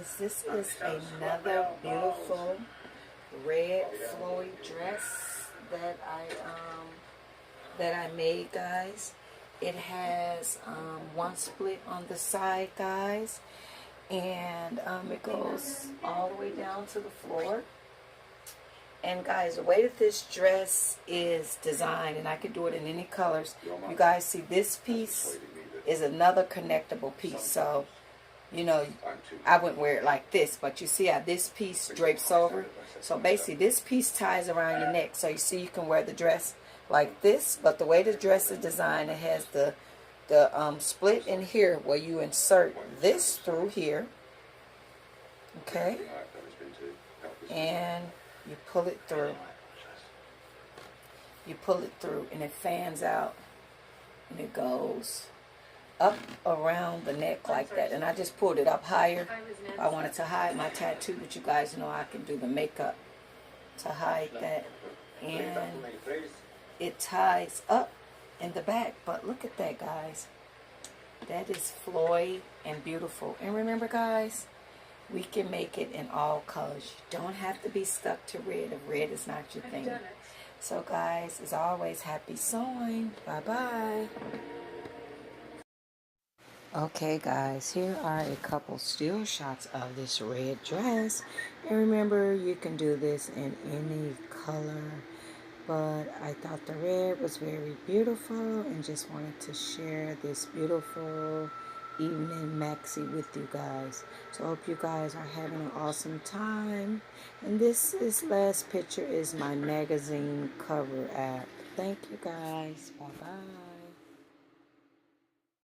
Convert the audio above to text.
guys, this is another beautiful red flowy dress that I made, guys. It has one split on the side, guys, and it goes all the way down to the floor. And guys, the way that this dress is designed, and I could do it in any colors, you guys see this piece is another connectable piece. So you know, I wouldn't wear it like this, but you see how this piece drapes over. So basically this piece ties around your neck, so you see you can wear the dress like this. But the way the dress is designed, it has the split in here where you insert this through here, okay, and you pull it through. You pull it through and it fans out and it goes up around the neck like that. And I just pulled it up higher. I wanted to hide my tattoo, but you guys know I can do the makeup to hide that. And it ties up in the back. But look at that, guys. That is flowy and beautiful. And remember, guys, we can make it in all colors. You don't have to be stuck to red if red is not your thing. So guys, as always, happy sewing. Bye-bye. Okay guys, here are a couple still shots of this red dress. And remember, you can do this in any color, but I thought the red was very beautiful and just wanted to share this beautiful evening maxi with you guys. So I hope you guys are having an awesome time. And this last picture is my magazine cover app. Thank you guys. Bye bye.